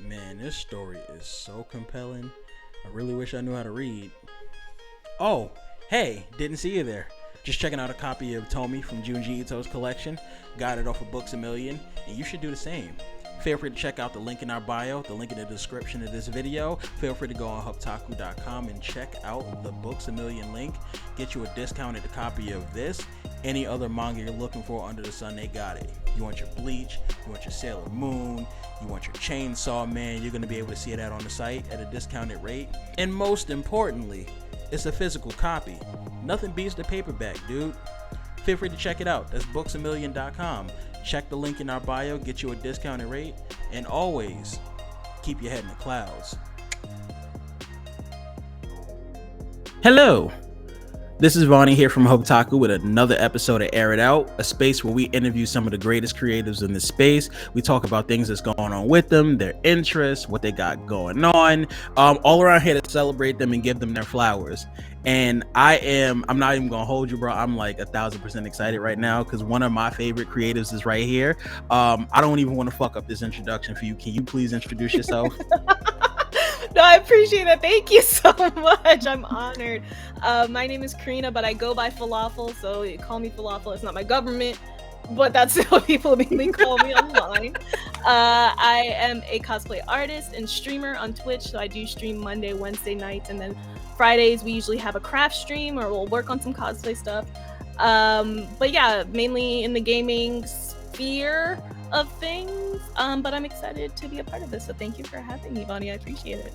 Man, this story is so compelling. I really wish I knew how to read. Oh, hey, didn't see you there. Just checking out a copy of Tomy from Junji Ito's collection. Got it off of Books a Million, and you should do the same. Feel free to check out the link in our bio, the link in the description of this video. Feel free to go on hubtaku.com and check out the Books a Million link. Get you a discounted copy of this. Any other manga you're looking for under the sun, they got it. You want your Bleach, you want your Sailor Moon, you want your Chainsaw Man, you're going to be able to see that on the site at a discounted rate. And most importantly, it's a physical copy. Nothing beats the paperback, dude. Feel free to check it out. That's booksamillion.com. Check the link in our bio, get you a discounted rate, and always keep your head in the clouds. Hello, this is Vonnie here from Hubtaku with another episode of Air It Out, a space where we interview some of the greatest creatives in the space. We talk about things that's going on with them, their interests, what they got going on, all around here to celebrate them and give them their flowers. And I'm not even gonna hold you, bro. I'm like 1,000% excited right now because one of my favorite creatives is right here. I don't even want to fuck up this introduction for you. Can you please introduce yourself? No, I appreciate that. Thank you so much. I'm honored. My name is Karina, but I go by Phalafel, so you call me Phalafel. It's not my government, but that's what people mainly call me online. I am a cosplay artist and streamer on Twitch, so I do stream Monday, Wednesday nights, and then Fridays we usually have a craft stream or we'll work on some cosplay stuff. But yeah, mainly in the gaming sphere of things, but I'm excited to be a part of this, so thank you for having me, Bonnie. I appreciate it.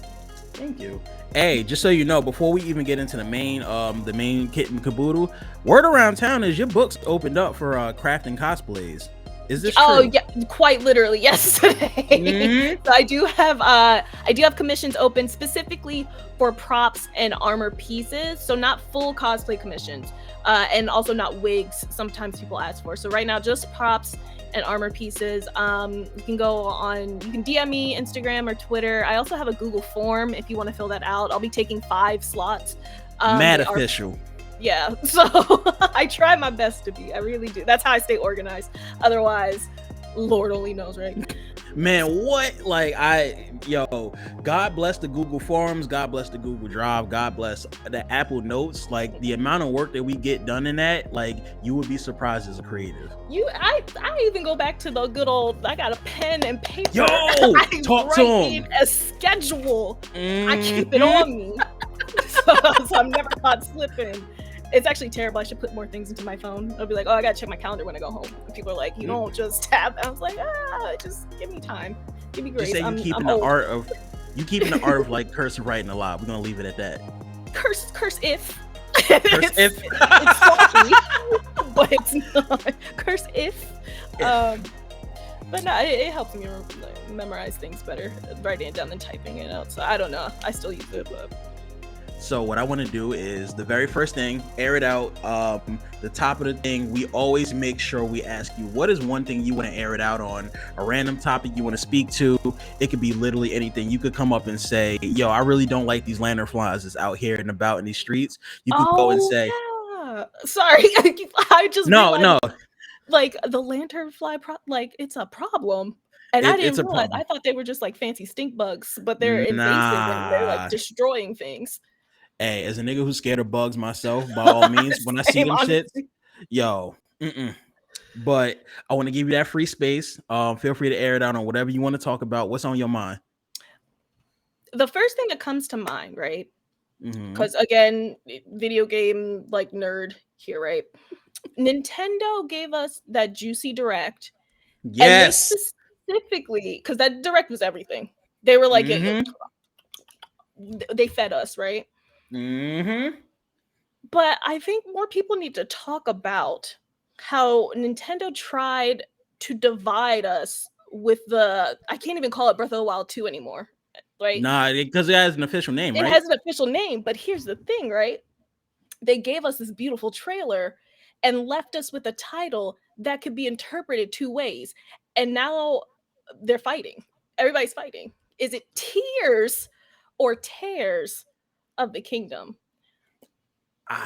Thank you. Hey, just so you know, before we even get into the main kit and caboodle, word around town is your books opened up for crafting cosplays. Is this true? Oh yeah, quite literally yesterday. Mm-hmm. So I do have commissions open specifically for props and armor pieces, so not full cosplay commissions, and also not wigs. Sometimes people ask for. So right now, just props and armor pieces. You can DM me Instagram or Twitter. I also have a Google form if you want to fill that out. I'll be taking 5 slots. Mad official. Yeah, so I try my best to be. I really do. That's how I stay organized. Otherwise, Lord only knows, right? Man, what? God bless the Google Forms, God bless the Google Drive, God bless the Apple Notes. Like, the amount of work that we get done in that, like, you would be surprised as a creative. I even go back to the good old, I got a pen and paper. Yo, I talk to him. a schedule. Mm-hmm. I keep it on me. so I'm never caught slipping. It's actually terrible. I should put more things into my phone. I'll be like, oh, I gotta check my calendar when I go home. And people are like, you don't just tap. I was like, just give me time. Give me grace. Just say you keeping the art of like cursive writing a lot. We're gonna leave it at that. Curse if. It's salty, but it's not. Curse if. But no, it helps me memorize things better, writing it down than typing it out. So I don't know. I still use it, but. So what I want to do is the very first thing, air it out. The top of the thing, we always make sure we ask you, what is one thing you want to air it out on? A random topic you want to speak to. It could be literally anything. You could come up and say, yo, I really don't like these lantern flies that's out here and about in these streets. You could go and say, yeah. Sorry, I just no. Like the lantern fly, it's a problem. And I didn't realize. I thought they were just like fancy stink bugs, but they're invasive and they're like destroying things. Hey, as a nigga who's scared of bugs myself, by all means, when I see them shits, yo, But I want to give you that free space. Feel free to air it out on whatever you want to talk about. What's on your mind? The first thing that comes to mind, right? Because again, video game like nerd here, right? Nintendo gave us that juicy direct. Yes. And specifically, because that direct was everything. They were like, they fed us, right? But I think more people need to talk about how Nintendo tried to divide us with I can't even call it Breath of the Wild 2 anymore, right? Nah, because it has an official name, right? It has an official name, but here's the thing, right? They gave us this beautiful trailer and left us with a title that could be interpreted 2 ways. And now they're fighting. Everybody's fighting. Is it Tears or Tears of the Kingdom?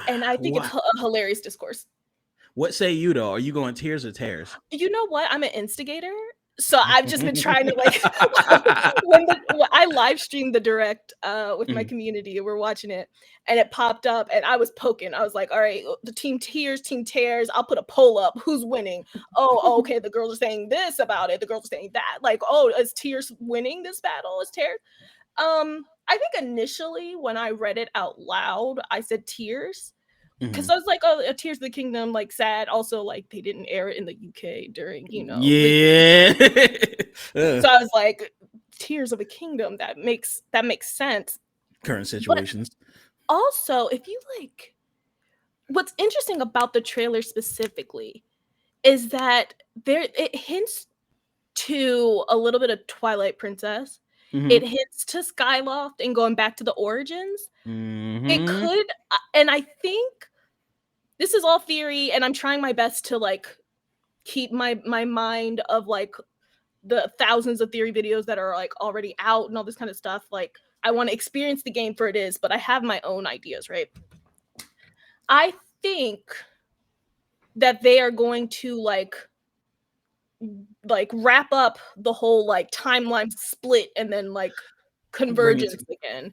And I think it's a hilarious discourse. What say you, though? Are you going Tears or Tears? You know what? I'm an instigator. So I've just been trying to like when I live streamed the direct with my community, and we're watching it, and it popped up, and I was poking. I was like, "All right, the team tears. I'll put a poll up. Who's winning? Oh, okay. The girls are saying this about it. The girls are saying that. Like, oh, is Tears winning this battle? Is Tears? I think initially when I read it out loud, I said Tears. Because I was like, oh, Tears of the Kingdom, like sad. Also, like they didn't air it in the UK during, Yeah. So I was like, Tears of the Kingdom. That makes sense. Current situations. But also, if you like, what's interesting about the trailer specifically is that it hints to a little bit of Twilight Princess. It hints to Skyloft and going back to the origins. It could, and I think this is all theory, and I'm trying my best to like keep my mind of like the thousands of theory videos that are like already out and all this kind of stuff. Like I want to experience the game for it is, but I have my own ideas, right? I think that they are going to like wrap up the whole like timeline split and then like convergence again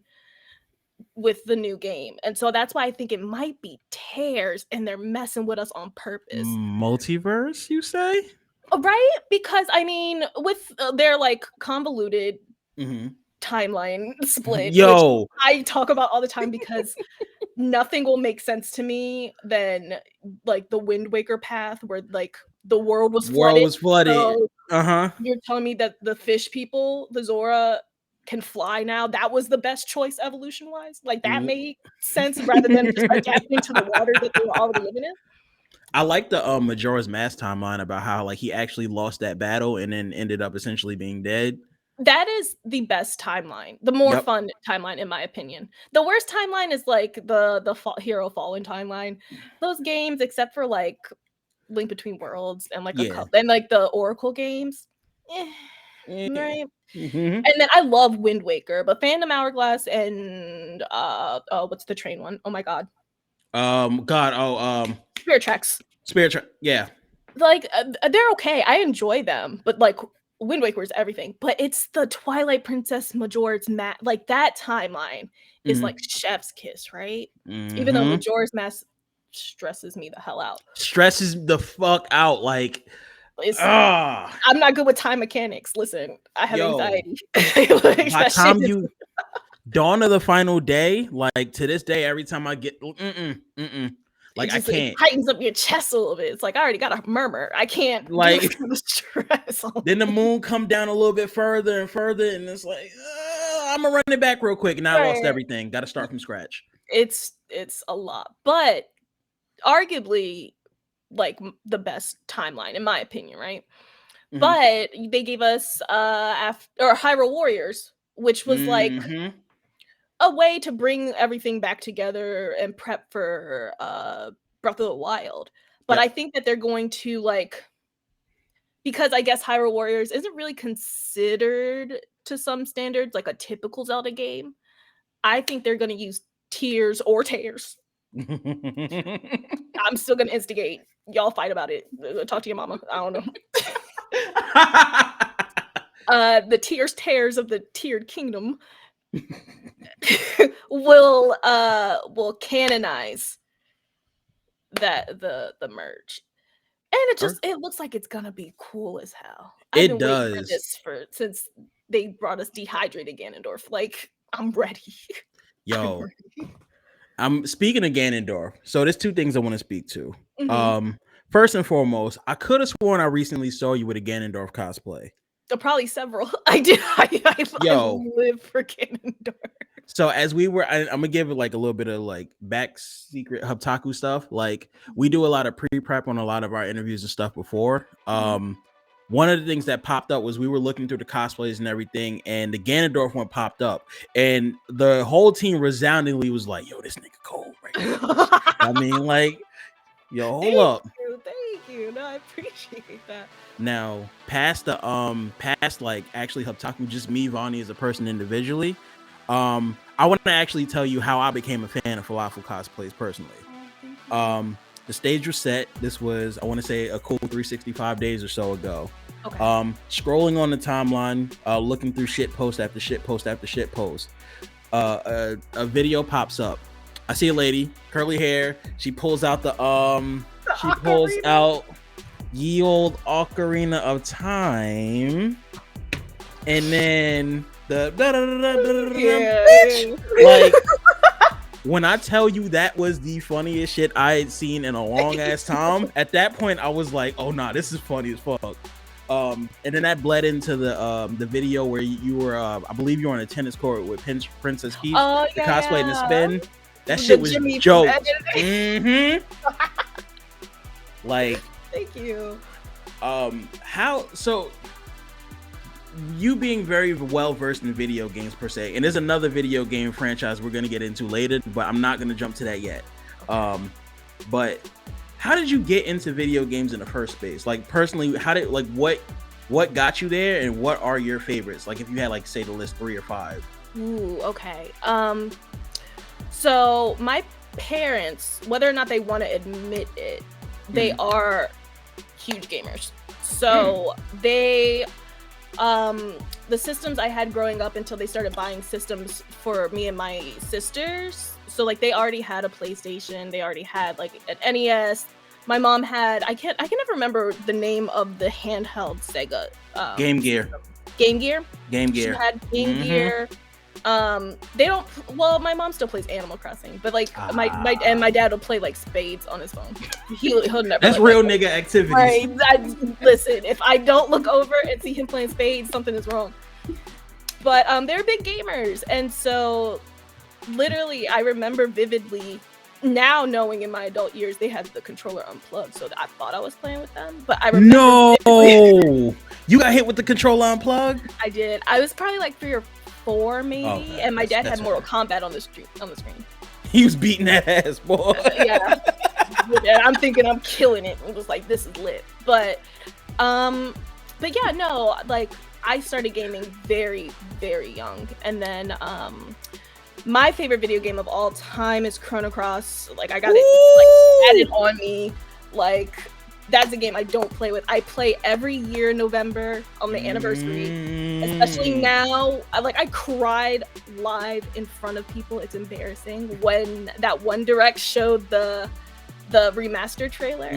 with the new game. And so that's why I think it might be Tears and they're messing with us on purpose. Multiverse, you say? Right? Because I mean, with their like convoluted timeline split, which I talk about all the time because nothing will make sense to me than like the Wind Waker path where like the world was flooded. So you're telling me that the fish people, the Zora, can fly now? That was the best choice evolution wise? Like that made sense rather than just adapting to the water that they were already living in? I like the Majora's Mask timeline about how like he actually lost that battle and then ended up essentially being dead. That is the best timeline, the more fun timeline in my opinion. The worst timeline is like the Hero Fallen timeline. Those games, except for like Link Between Worlds and like a couple, and like the Oracle games, right? And then I love Wind Waker, but Phantom Hourglass and what's the train one? Oh my god. Spirit Tracks. Yeah. Like they're okay. I enjoy them, but like Wind Waker is everything. But it's the Twilight Princess Majora's Mask. Like that timeline is like chef's kiss, right? Even though Majora's Mask stresses me the hell out. Stresses the fuck out. Like I'm not good with time mechanics. Listen, I have anxiety. Like, by the time you Dawn of the Final Day, like to this day, every time I get like I can't. It tightens up your chest a little bit. It's like I already got a murmur. I can't like the stress. Then the moon come down a little bit further and further, and it's like I'm gonna run it back real quick, and I lost everything. Got to start from scratch. It's a lot, but arguably like the best timeline in my opinion, right? But they gave us Hyrule Warriors, which was like a way to bring everything back together and prep for Breath of the Wild. But I think that they're going to like, because I guess Hyrule Warriors isn't really considered to some standards like a typical Zelda game. I think they're going to use Tears or Tears. I'm still going to instigate. Y'all fight about it. Talk to your mama. I don't know. The Tears of the Tiered Kingdom will canonize that the merge, and it looks like it's gonna be cool as hell. I've been waiting for this since they brought us dehydrated Ganondorf. Like I'm ready. Yo, I'm speaking of Ganondorf. So there's two things I want to speak to. First and foremost, I could have sworn I recently saw you with a Ganondorf cosplay. Probably several. I did. I live for Ganondorf. So as we were, I'm gonna give it like a little bit of like back secret Hubtaku stuff. Like we do a lot of pre-prep on a lot of our interviews and stuff before. One of the things that popped up was we were looking through the cosplays and everything, and the Ganondorf one popped up, and the whole team resoundingly was like, "Yo, this nigga cold, right?" I mean, like, yo, hold up. Thank you. No, I appreciate that. Now, past like actually Hubtaku, just me, Vonnie, as a person individually. I want to actually tell you how I became a fan of Phalafel Cosplays personally. The stage was set. This was, I want to say, a cool 365 days or so ago. Okay. Scrolling on the timeline, looking through shit post after shit post after shit post. A video pops up. I see a lady, curly hair. She pulls out The she pulls ocarina. out Ye Old Ocarina of Time, and then the bitch. Yeah. Like, when I tell you that was the funniest shit I had seen in a long ass time, at that point I was like, oh nah, this is funny as fuck. And then that bled into the video where you were, I believe you were on a tennis court with Princess Peach, Oh the yeah, cosplay and the yeah. spin. That The shit was Jimmy from jokes. Editing. Like, Thank you. how so? You being very well versed in video games per se, and there's another video game franchise we're gonna get into later, but I'm not gonna jump to that yet. But how did you get into video games in the first place? Like, personally, how did, like, what got you there, and what are your favorites? Like, if you had, like, say the list 3 or 5. Ooh, okay. So my parents, whether or not they want to admit it, they are huge gamers. So they the systems I had growing up until they started buying systems for me and my sisters. So like they already had a PlayStation, they already had like an NES. My mom had I can never remember the name of the handheld Sega Game Gear. system. Game Gear. Game She Gear. had Game Gear. They don't. Well, my mom still plays Animal Crossing, but like my dad will play like spades on his phone. He'll never. That's like, real nigga activities. Right. Listen, if I don't look over and see him playing spades, something is wrong. But they're big gamers, and so literally, I remember vividly. Now knowing in my adult years they had the controller unplugged, so I thought I was playing with them. But I remember. No, you got hit with the controller unplugged. I did. I was probably like 3 or 4 maybe, Okay, and my dad had that's Mortal fine. Kombat on the screen. He was beating that ass, boy. Yeah. And I'm thinking I'm killing it. It was like, this is lit. But yeah, no, like I started gaming very, very young, and then my favorite video game of all time is Chrono Cross. Like I got it like added on me. Like that's a game I don't play with. I play every year in November on the anniversary. Especially now, I cried live in front of people. It's embarrassing when that One Direct showed the remaster trailer.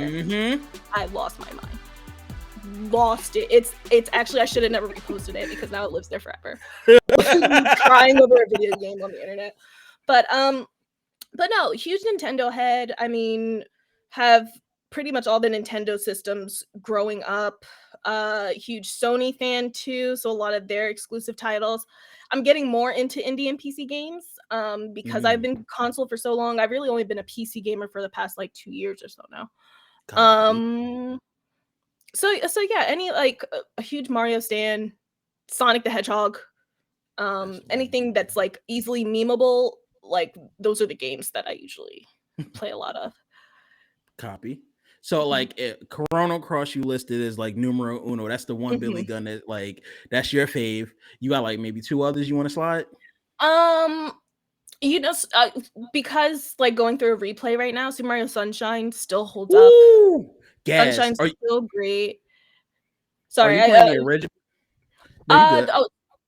I lost my mind. Lost it. It's actually I should have never reposted it because now it lives there forever. Crying over a video game on the internet. But no, huge Nintendo head. I mean, have pretty much all the Nintendo systems growing up. Huge Sony fan too, so a lot of their exclusive titles. I'm getting more into indie and PC games because I've been console for so long. I've really only been a PC gamer for the past like 2 years or so now. So yeah, any like a huge Mario stan, Sonic the Hedgehog, anything that's like easily memeable, like those are the games that I usually play a lot of. Copy. So like Chrono Cross you listed as like numero uno. That's the one Billy gun that like that's your fave. You got like maybe 2 others you want to slide? You know, because like going through a replay right now, Super Mario Sunshine still holds up. Gas. Sunshine's still great. Are Sorry, you playing the original? No, you good.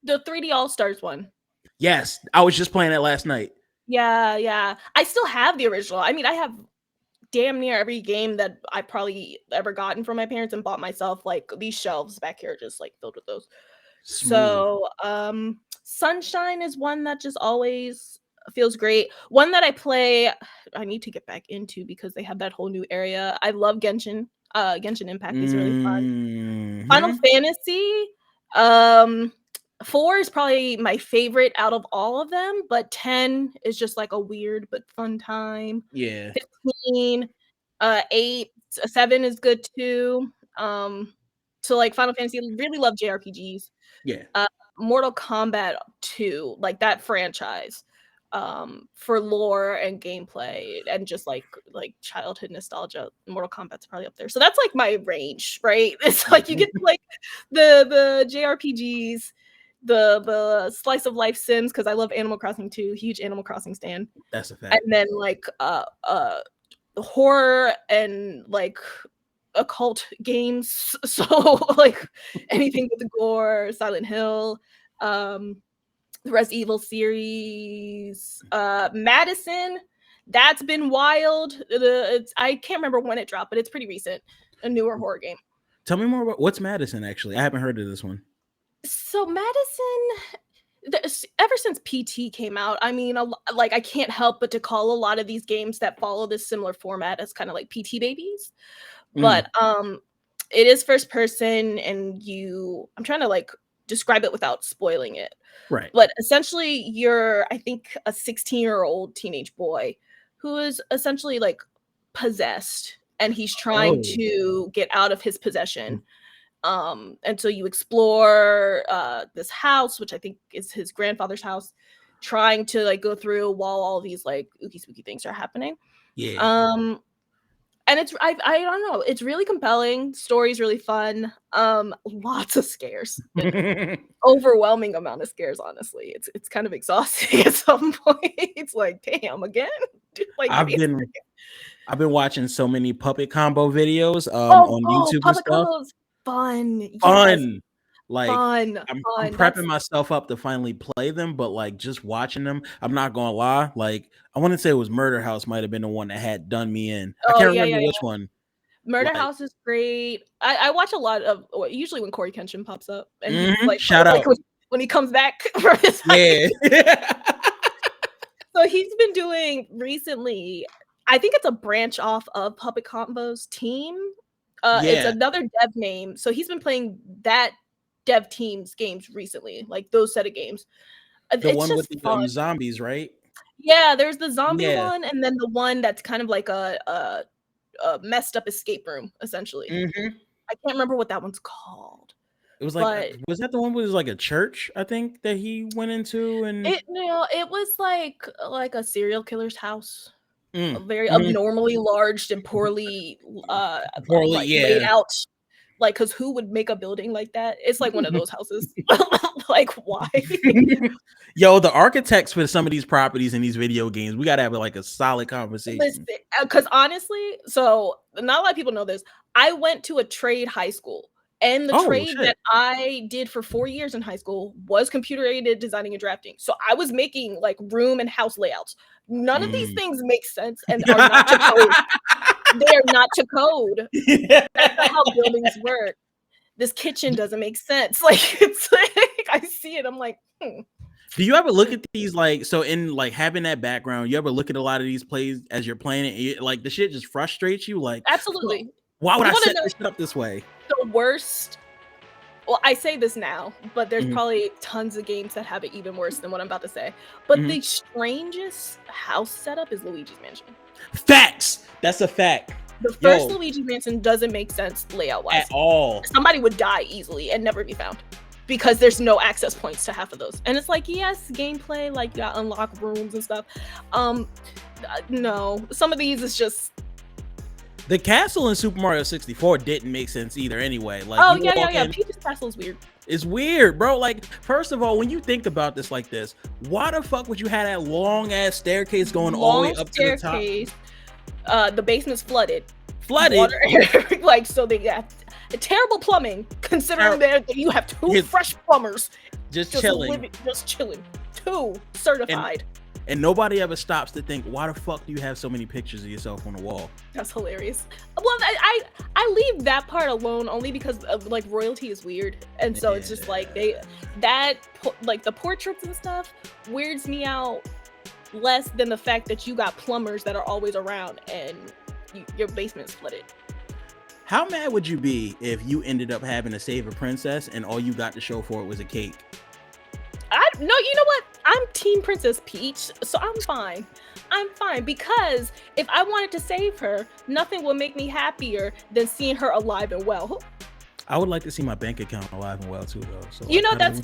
The 3D All Stars one. Yes, I was just playing that last night. Yeah. I still have the original. I mean, I have damn near every game that I probably ever gotten from my parents and bought myself. Like these shelves back here, just like filled with those. Smooth. So, Sunshine is one that just always feels great. One that I play, I need to get back into because they have that whole new area. I love Genshin. Genshin Impact is really fun. Final Fantasy, 4 is probably my favorite out of all of them, but 10 is just like a weird but fun time. Yeah. 15, 8, 7 is good too. So like Final Fantasy, really love JRPGs. Yeah. Mortal Kombat 2, like that franchise, for lore and gameplay and just like childhood nostalgia. Mortal Kombat's probably up there. So that's like my range, right? It's like you get to like the JRPGs, the slice of life Sims, because I love Animal Crossing too, huge Animal Crossing stan. That's a fact. And then like horror and like occult games. So like anything with the gore, Silent Hill, the Resident Evil series, Madison. That's been wild. I can't remember when it dropped, but it's pretty recent. A newer horror game. Tell me more about what's Madison. Actually, I haven't heard of this one. So Madison, ever since PT came out, I mean, like I can't help but to call a lot of these games that follow this similar format as kind of like PT babies. But it is first person, and I'm trying to like describe it without spoiling it. Right. But essentially, you're, I think, a 16-year-old teenage boy who is essentially like possessed, and he's trying to get out of his possession. And so you explore this house, which I think is his grandfather's house, trying to like go through while all these like ooky spooky things are happening. Yeah. And it's I don't know, it's really compelling. Story's really fun. Lots of scares. Overwhelming amount of scares, honestly. It's kind of exhausting at some point. It's like, damn, again? Like I've been watching so many puppet combo videos on YouTube and stuff. Combos, fun. Fun. Like I'm prepping myself up to finally play them, but like just watching them, I'm not gonna lie. Like I want to say it was Murder House might have been the one that had done me in. I can't remember which one. Murder House is great. I watch a lot of usually when Corey Kenshin pops up, and he's like, shout out when he comes back for his So he's been doing recently. I think it's a branch off of Puppet Combo's team. It's another dev name. So he's been playing that dev team's games recently, like those set of games. The one with the zombies, right? Yeah, there's the zombie one, and then the one that's kind of like a messed up escape room, essentially. I can't remember what that one's called. It was like, was that the one where it was like a church, I think, that he went into? And it was like a serial killer's house. Very abnormally large and poorly laid out. Like, because who would make a building like that? It's like one of those houses. Like, why? Yo, the architects for some of these properties in these video games, we gotta have like a solid conversation. Because honestly, so not a lot of people know this. I went to a trade high school, and the trade that I did for 4 years in high school was computer-aided designing and drafting. So I was making like room and house layouts. None of these things make sense and are not to code. They are not to code. That's not how buildings work. This kitchen doesn't make sense. Like, it's like I see it, I'm like, Do you ever look at these, like, so in like having that background, you ever look at a lot of these plays as you're playing it, like the shit just frustrates you? Like, absolutely. Why would I set this shit up this way? The worst. Well, I say this now, but there's probably tons of games that have it even worse than what I'm about to say. But the strangest house setup is Luigi's Mansion. Facts. That's a fact. The first Luigi Mansion doesn't make sense layout-wise. At all. Somebody would die easily and never be found. Because there's no access points to half of those. And it's like, yes, gameplay, like you gotta unlock rooms and stuff. No. Some of these is just... The castle in Super Mario 64 didn't make sense either anyway. Like, Peach's castle is weird. It's weird, bro. Like, first of all, when you think about this like this, why the fuck would you have that long ass staircase going all the way up to the top? The basement's flooded. Flooded? Like, so they got terrible plumbing, considering that you have two fresh plumbers. Just chilling. Just chilling. 2 certified. And nobody ever stops to think, why the fuck do you have so many pictures of yourself on the wall? That's hilarious. Well, I leave that part alone only because of, like, royalty is weird. And so it's just like like the portraits and stuff weirds me out less than the fact that you got plumbers that are always around and your basement's flooded. How mad would you be if you ended up having to save a princess and all you got to show for it was a cake? No, you know what? I'm Team Princess Peach, so I'm fine. I'm fine because if I wanted to save her, nothing would make me happier than seeing her alive and well. I would like to see my bank account alive and well too, though. So you know, that's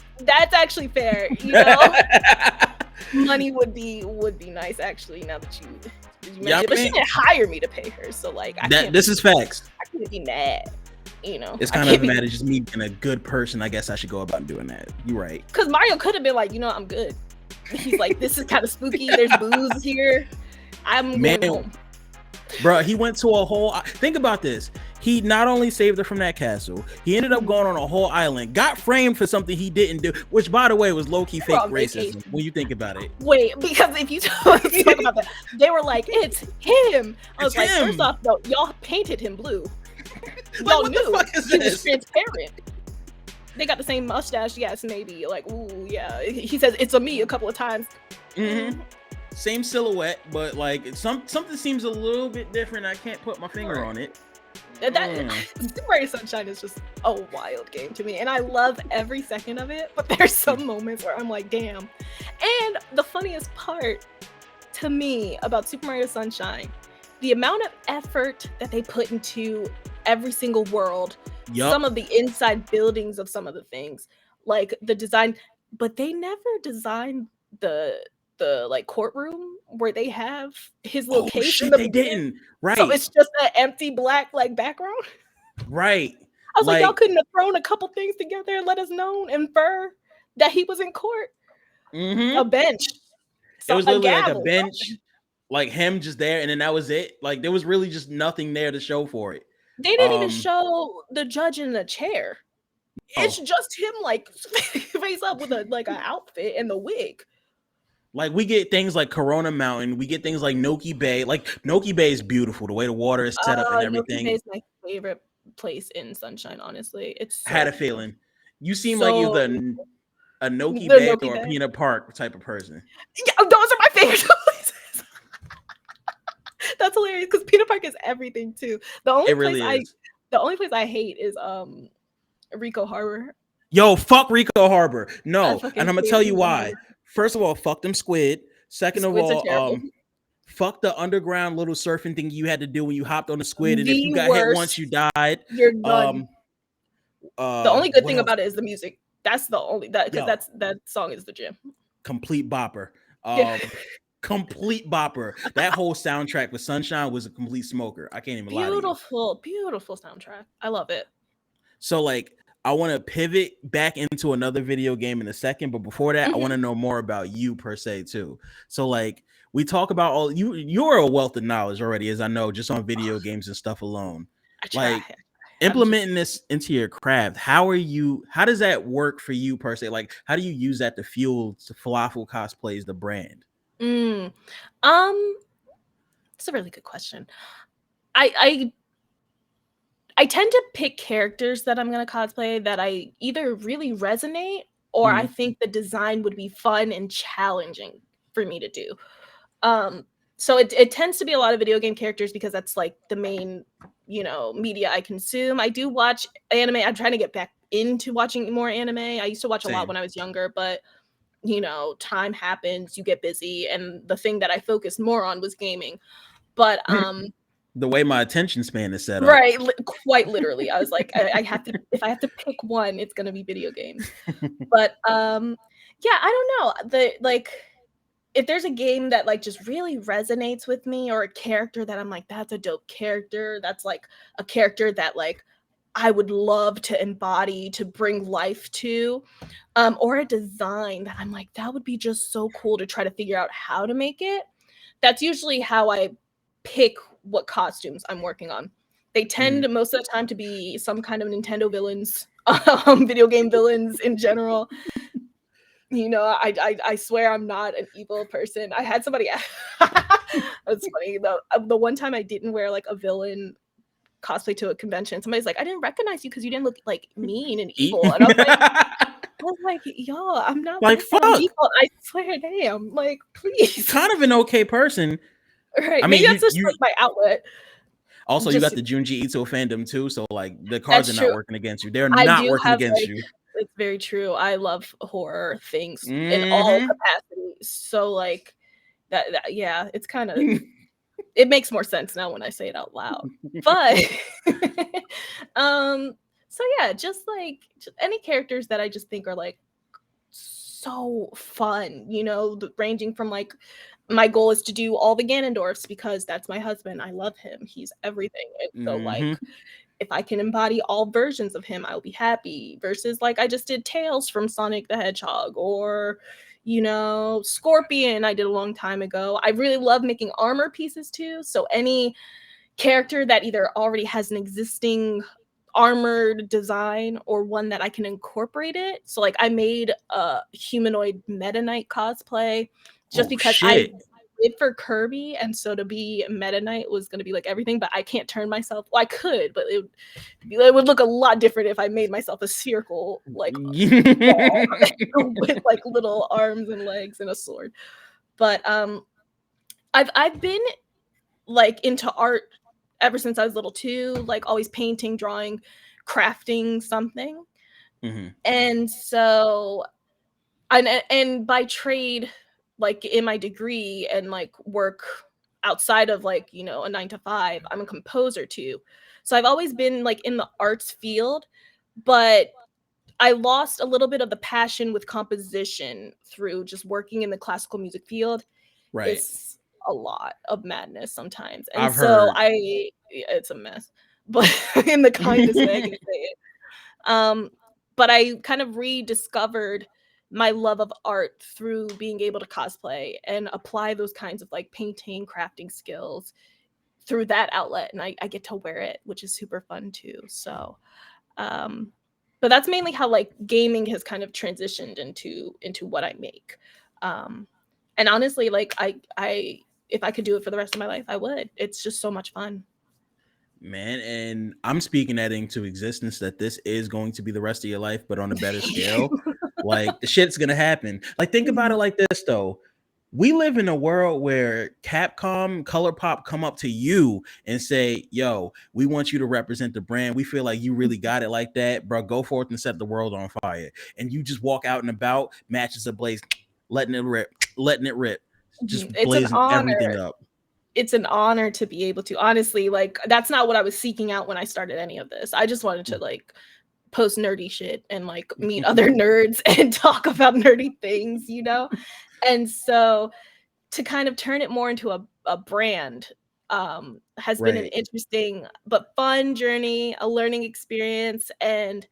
actually fair. You know, money would be nice actually. Now that you mentioned it, but she didn't hire me to pay her, so like this is facts. I couldn't be mad. You know, it's kind of mad. It's just me being a good person. I guess I should go about doing that. You're right. Because Mario could have been like, you know, I'm good. He's like, this is kind of spooky. There's booze here. I'm going home. Bro, he went to a whole... Think about this. He not only saved her from that castle, he ended up going on a whole island, got framed for something he didn't do, which, by the way, was low-key They were fake on racism vacation. when you think about it. Wait, because if you talk about that, they were like, "It's him." I was It's like, him. first off, no, y'all painted him blue. Like, Y'all what knew the fuck is he was this? transparent. They got the same mustache, yes, maybe. Like, ooh, yeah. He says it's a me a couple of times. Mm-hmm. Same silhouette, but like something seems a little bit different. I can't put my finger on it. Super Mario Sunshine is just a wild game to me, and I love every second of it. But there's some moments where I'm like, damn. And the funniest part to me about Super Mario Sunshine, the amount of effort that they put into every single world, some of the inside buildings of some of the things, like the design, but they never designed the like courtroom where they have his little case shit, in the they beginning. didn't. Right. So it's just an empty black like background. Right. I was like, y'all couldn't have thrown a couple things together and let us know, infer that he was in court. Mm-hmm. A bench. It was literally like a bench, something. like him just there, and then that was it. Like there was really just nothing there to show for it. They didn't even show the judge in a chair. It's just him like face up with a like an outfit and the wig. Like we get things like Corona Mountain, we get things like Noki Bay. Like Noki Bay is beautiful, the way the water is set up and everything. Noki Bay is my favorite place in Sunshine, honestly. It's so I had a beautiful. feeling. You seem like you're a Noki The Bay Noki or a Bay. Peanut Park type of person. Yeah, those are my favorite places. That's hilarious because Peanut Park is everything too. The only place I hate is Rico Harbor. Yo, fuck Rico Harbor. No, and I'm gonna tell you why. Harbor. First of all, fuck them squid. Second Squids of all, fuck the underground little surfing thing you had to do when you hopped on the squid, and if you got hit once, you died. You're done. The only good thing about it is the music. That's the only because that song is the gym. Complete bopper. Complete bopper. That whole soundtrack with Sunshine was a complete smoker. I can't even lie to you. Beautiful soundtrack. I love it. So like I want to pivot back into another video game in a second, but before that, I want to know more about you per se too. So like we talk about all you're a wealth of knowledge already, as I know, just on video games and stuff alone. Like implementing this into your craft, how does that work for you per se? Like how do you use that to fuel Phalafel Cosplays, the brand? It's a really good question. I tend to pick characters that I'm gonna cosplay that I either really resonate or I think the design would be fun and challenging for me to do. So it tends to be a lot of video game characters because that's like the main, media I consume. I do watch anime. I'm trying to get back into watching more anime. I used to watch a lot when I was younger, but time happens, you get busy, and the thing that I focused more on was gaming. But the way my attention span is set up. Right, quite literally. I was like, I have to, if I have to pick one, it's gonna be video games. But yeah, I don't know. If there's a game that like just really resonates with me, or a character that I'm like, that's a dope character, that's like a character that like I would love to embody, to bring life to, or a design that I'm like, that would be just so cool to try to figure out how to make it. That's usually how I pick what costumes I'm working on. They tend most of the time to be some kind of Nintendo villains, video game villains in general. I swear I'm not an evil person. I had somebody that's funny. The one time I didn't wear like a villain cosplay to a convention, somebody's like, I didn't recognize you because you didn't look like mean and evil. And I was like, yo, I'm not like fuck. Evil. I swear, damn, like please. Kind of an okay person. Right. I mean, maybe that's just like my outlet. Also, you got the Junji Ito fandom too, so like the cards are not working against you. They're not working against you. It's very true. I love horror things in all capacities. So like that yeah, it's kind of it makes more sense now when I say it out loud. But so yeah, just any characters that I just think are like so fun, ranging from like my goal is to do all the Ganondorfs because that's my husband. I love him. He's everything. And so like if I can embody all versions of him, I'll be happy. Versus like I just did Tails from Sonic the Hedgehog, or Scorpion I did a long time ago. I really love making armor pieces too. So any character that either already has an existing armored design or one that I can incorporate it. So like I made a humanoid Meta Knight cosplay just Oh because I shit. did for Kirby, and so to be Meta Knight was going to be like everything, but I can't turn myself. Well, I could, but it would look a lot different if I made myself a spherical like ball with like little arms and legs and a sword. But I've been like into art ever since I was little too, like always painting, drawing, crafting something. Mm-hmm. And so and by trade, like in my degree and like work outside of like, you know, a 9 to 5, I'm a composer too. So I've always been like in the arts field, but I lost a little bit of the passion with composition through just working in the classical music field. Right. It's a lot of madness sometimes. And I've so heard. it's a mess, but in the kindest way I can say it. But I kind of rediscovered my love of art through being able to cosplay and apply those kinds of like painting, crafting skills through that outlet. And I get to wear it, which is super fun too. So, but that's mainly how like gaming has kind of transitioned into what I make. And honestly, like I if I could do it for the rest of my life, I would. It's just so much fun. Man, and I'm speaking that into existence that this is going to be the rest of your life, but on a better scale. Like the shit's gonna happen. Like think about it like this though. We live in a world where Capcom, ColourPop come up to you and say, "Yo, we want you to represent the brand. We feel like you really got it like that, bro. Go forth and set the world on fire." And you just walk out and about, matches ablaze, letting it rip, just It's an blazing everything honor. up. It's an honor to be able to honestly like that's not what I was seeking out when I started any of this. I just wanted to like post nerdy shit and like meet other nerds and talk about nerdy things, you know? And so to kind of turn it more into a brand has been an Right. interesting but fun journey, a learning experience, and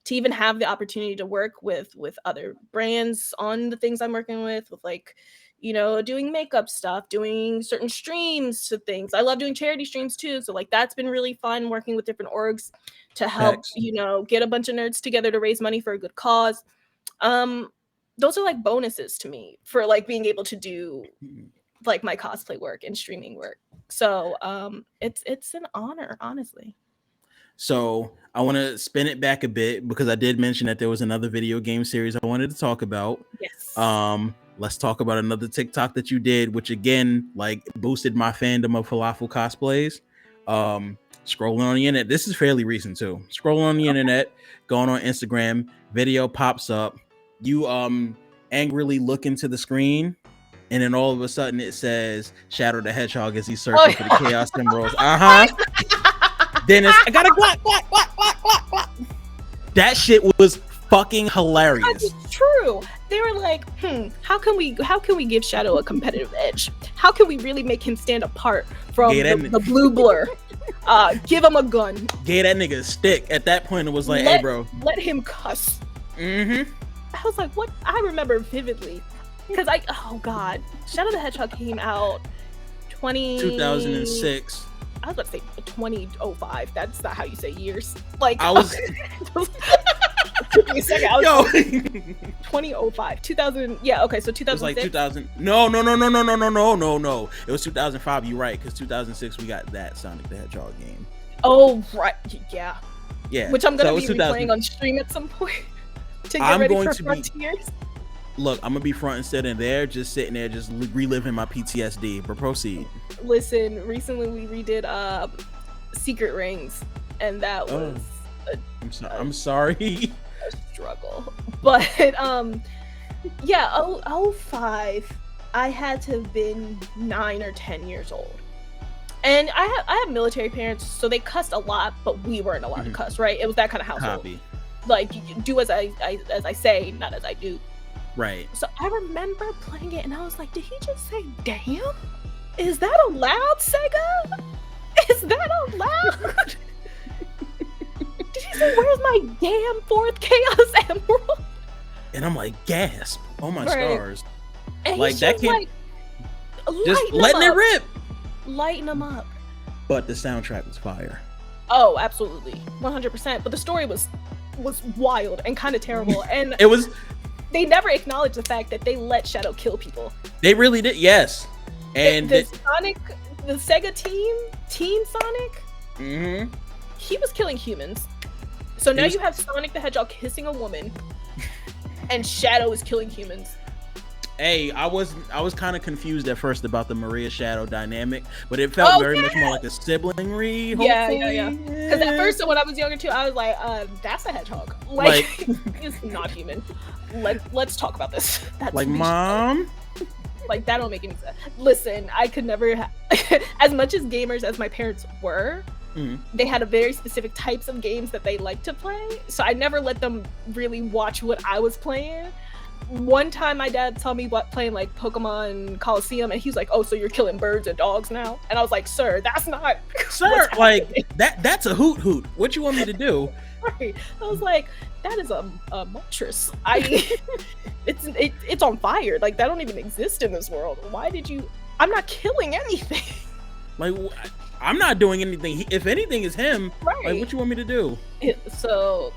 to even have the opportunity to work with other brands on the things I'm working with like, you know, doing makeup stuff, doing certain streams to things. I love doing charity streams too. So like that's been really fun working with different orgs to help, Facts. you know, get a bunch of nerds together to raise money for a good cause. Um those are like bonuses to me for like being able to do like my cosplay work and streaming work. So it's an honor, honestly. So I want to spin it back a bit because I did mention that there was another video game series I wanted to talk about. Yes. Let's talk about another TikTok that you did, which again, like boosted my fandom of Falafel Cosplays. Scrolling on the internet, this is fairly recent too. Scrolling on the internet, going on Instagram, video pops up. You angrily look into the screen, and then all of a sudden it says Shadow the Hedgehog as he's searching for the Chaos Emeralds. Dennis, I gotta glock. That shit was fucking hilarious. That's true. They were like, how can we give Shadow a competitive edge? How can we really make him stand apart from the blue blur? Give him a gun. Gave that nigga a stick. At that point, it was like, hey, bro. Let him cuss. Mm-hmm. I was like, what? I remember vividly. Because oh God. Shadow the Hedgehog came out 2006. I was about to say 2005. That's not how you say years. Like I was. Took me a second. I was Yo. 2005, 2000. Yeah, okay, so 2006. It was like 2000. No. It was 2005. You're right, because 2006 we got that Sonic the Hedgehog game. Oh right, yeah. Yeah. Which I'm gonna be replaying on stream at some point to get ready for Frontiers. Look, I'm gonna be front and center there, just sitting there, just reliving my PTSD. But proceed. Listen, recently we redid Secret Rings, and that was I'm sorry. A struggle. But yeah, 05, I had to have been 9 or 10 years old. And I have military parents, so they cussed a lot, but we weren't allowed to cuss, right? It was that kind of household. Copy. Like, do as I say, not as I do. Right. So I remember playing it, and I was like, did he just say, damn? Is that allowed, Sega? Is that allowed? Did he say, where's my damn 4th Chaos Emerald? And I'm like, gasp. Oh my stars. And like, that can't... like, just letting it rip. Lighten them up. but the soundtrack was fire. Oh, absolutely, 100%. But the story was wild and kind of terrible, and It was. they never acknowledged the fact that they let Shadow kill people. They really did. Yes, and the Sonic, the Sega Team Sonic, he was killing humans. So now you have Sonic the Hedgehog kissing a woman, and Shadow is killing humans. Hey, I was kind of confused at first about the Maria Shadow dynamic, but it felt very much more like a siblingry. Yeah. Because at first, when I was younger too, I was like, "That's a hedgehog. Like it's not human. Let's talk about this." That's like, Mom. Like that don't make any sense. Listen, I could never, as much as gamers as my parents were, they had a very specific types of games that they liked to play. So I never let them really watch what I was playing. One time my dad saw me playing like Pokemon Coliseum, and he's like, "Oh, so you're killing birds and dogs now?" And I was like, "Sir, that's not sir, like that's a hoot. What you want me to do?" Right. I was like, that is a mattress. It's on fire. Like that don't even exist in this world. Why did you? I'm not killing anything. Like I'm not doing anything. If anything, is him. Right. Like what you want me to do? So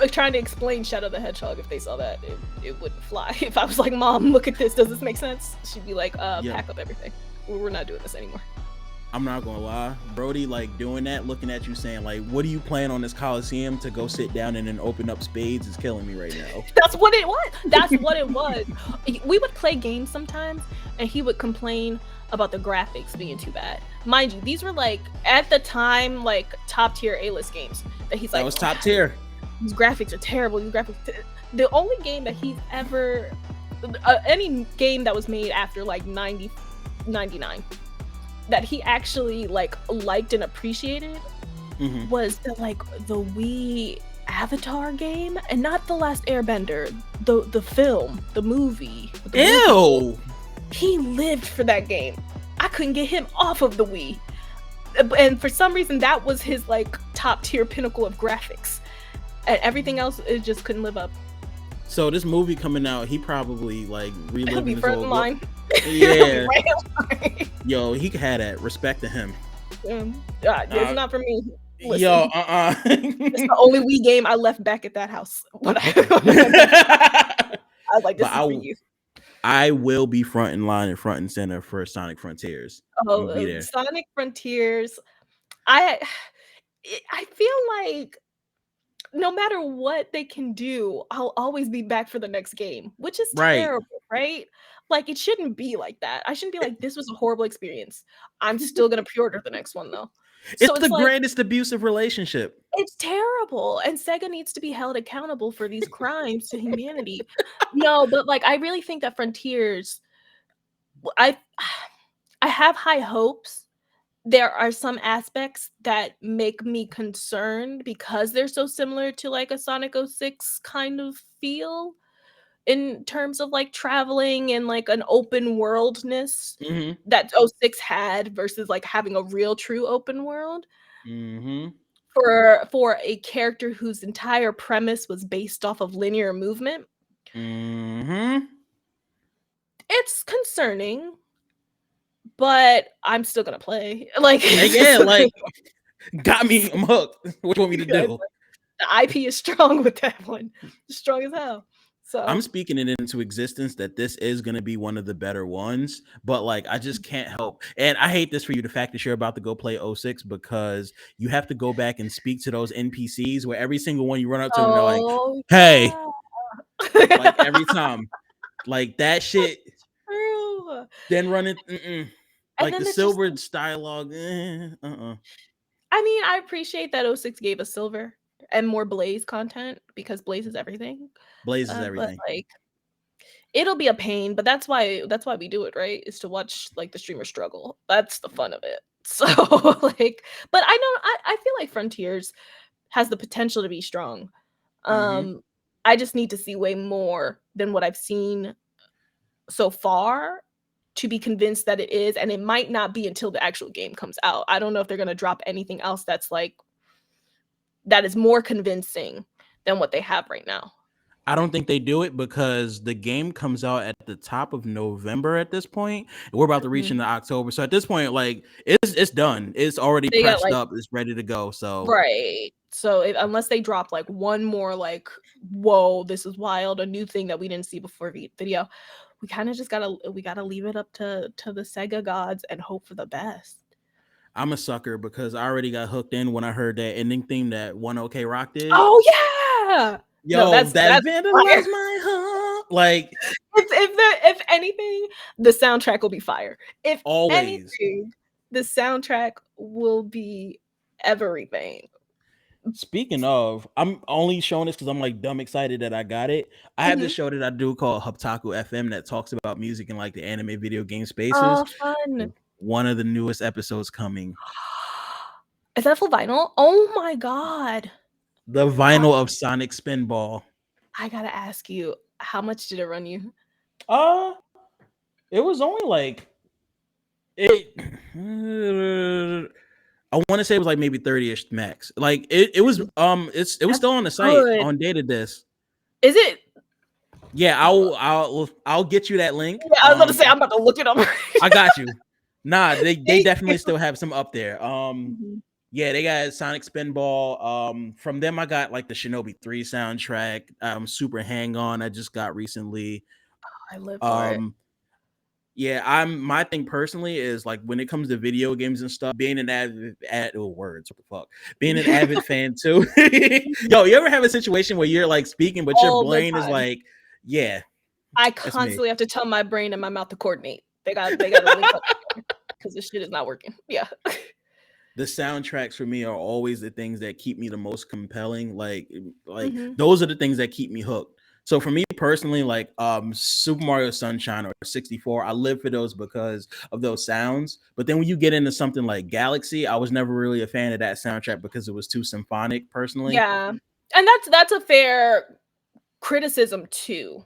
trying to explain Shadow the Hedgehog, if they saw that, it wouldn't fly. If I was like, "Mom, look at this. Does this make sense?" She'd be like, "Pack up everything. We're not doing this anymore." I'm not gonna lie, Brody, like doing that, looking at you saying like, "What are you playing on this Coliseum to go sit down and then open up spades?" is killing me right now. That's what it was. We would play games sometimes, and he would complain about the graphics being too bad. Mind you, these were like at the time like top tier A-list games that he's like, that was top tier. These graphics are terrible. The only game that he's ever any game that was made after like 99 that he actually like liked and appreciated was the Wii Avatar game, and not The Last Airbender, the film, the movie. Ew! He lived for that game. I couldn't get him off of the Wii, and for some reason that was his like top tier pinnacle of graphics, and everything else it just couldn't live up. So this movie coming out, he probably like reliving his whole line. Yeah. Yo, he could have that. Respect to him. It's not for me. Listen, yo, it's the only Wii game I left back at that house. But I was like, this is for you. I will be front in line and front and center for Sonic Frontiers. Oh, Sonic Frontiers. I feel like no matter what they can do, I'll always be back for the next game, which is terrible, right? Like, it shouldn't be like that. I shouldn't be like, this was a horrible experience. I'm still going to pre-order the next one, though. It's the greatest abusive relationship. It's terrible. And Sega needs to be held accountable for these crimes to humanity. No, but like, I really think that Frontiers, I have high hopes. There are some aspects that make me concerned because they're so similar to like a Sonic 06 kind of feel in terms of like traveling and like an open worldness that 06 had versus like having a real true open world. For a character whose entire premise was based off of linear movement. It's concerning, but I'm still gonna play. Like, like, got me. I'm hooked. What do you want me to do? The IP is strong with that one. Strong as hell. So I'm speaking it into existence that this is going to be one of the better ones, but like I just can't help. And I hate this for you, the fact that you're about to go play 06, because you have to go back and speak to those NPCs where every single one you run up to them and they're like, "Hey," like every time, like that shit. True. Then run it, like the Silver dialogue. I mean, I appreciate that 06 gave us Silver and more Blaze content because Blaze is everything. Blaze is everything. But like, it'll be a pain, but that's why we do it, right? Is to watch like the streamer struggle. That's the fun of it. So like, but I feel like Frontiers has the potential to be strong. I just need to see way more than what I've seen so far to be convinced that it is, and it might not be until the actual game comes out. I don't know if they're going to drop anything else that's like that is more convincing than what they have right now. I don't think they do it because the game comes out at the top of November at this point. And we're about to reach Mhm. into October. So at this point, like it's done. It's already They got pressed like up. It's ready to go. So right. So unless they drop like one more like, whoa, this is wild, a new thing that we didn't see before video, we kind of just gotta leave it up to the Sega gods and hope for the best. I'm a sucker because I already got hooked in when I heard that ending theme that One OK Rock did. Oh yeah. No, Yo, that that's fire. vandalized my heart. Like If anything, the soundtrack will be fire. If always. anything, the soundtrack will be everything. Speaking of, I'm only showing this because I'm like dumb excited that I got it. I have this Mhm. show that I do called Hubtaku FM that talks about music in like the anime video game spaces. Oh, fun. One of the newest episodes coming. Is that full vinyl? Oh my god. The Uh, vinyl of Sonic Spinball. I gotta ask you, how much did it run you? Uh, it was only like it I want to say it was like maybe 30ish max. Like it was it was That's still on the site good. on data disc. Is it? Yeah, I'll get you that link. Yeah, I was about to say I'm about to look it up. I got you. Nah, they Thank definitely you. still have some up there. Mhm. Yeah, they got Sonic Spinball. From them I got like the Shinobi 3 soundtrack. Super Hang On I just got recently. I live for it. Um yeah, my thing personally is like when it comes to video games and stuff, being an words, what the fuck, being an avid fan too. Mhm. Yo, you ever have a situation where you're like speaking, but your All the brain is time. like, yeah, I that's me. constantly have to tell my brain and my mouth to coordinate. They gotta link up because this shit is not working. Yeah. The soundtracks for me are always the things that keep me the most compelling. Like Mhm. those are the things that keep me hooked. So for me personally, like Super Mario Sunshine or 64, I live for those because of those sounds. But then when you get into something like Galaxy, I was never really a fan of that soundtrack because it was too symphonic personally. Yeah. And that's a fair criticism too.